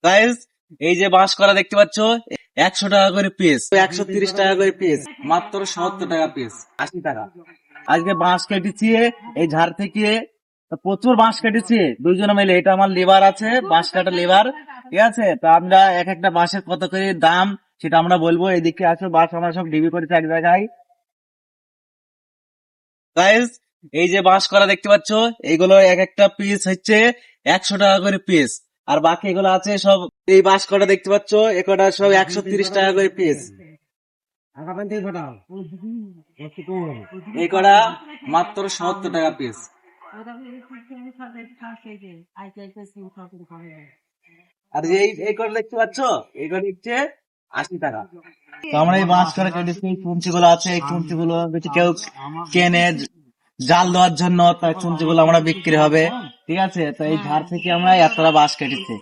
Guys, এই যে বাঁশ করা দেখতে পাচ্ছ, 100 টাকা করে পিস, 130 টাকা করে পিস, মাত্র 70 টাকা পিস, 80 টাকা। আজকে বাঁশ কেটেছি এই ঝাড় থেকে, তো প্রচুর বাঁশ কেটেছি দুইজনে মিলে। এটা আমার লেবার আছে, বাঁশ কাটা লেবার, ঠিক আছে। তো আমরা এক একটা বাঁশের কত করে দাম সেটা আমরা বলবো। এদিকে আসো, বাঁশ আমরা সব ডিবি করেছি এক জায়গায়। গাইস, এই যে বাঁশ করা দেখতে পাচ্ছ, এইগুলো এক একটা পিস হচ্ছে 100 টাকা করে পিস। আর বাকি এগুলো আছে সব, এই বাঁশ কটা দেখতে পাচ্ছ, একটা সব 130 টাকা করে পিস। এই কটা মাত্র 70 টাকা পিস। আর যে এই কটা দেখতে পাচ্ছ, এই কটা হচ্ছে 80 টাকা। তো আমরা এই বাঁশ করা কেটেছি, এই চুমচি গুলো আছে, এই চুমচি গুলো কেউ কেনে জাল দেওয়ার জন্য, তাই চুমচি গুলো আমরা বিক্রি হবে, ঠিক আছে। তো এই ধার থেকে আমরা এতটা বাঁশ কেটেছি।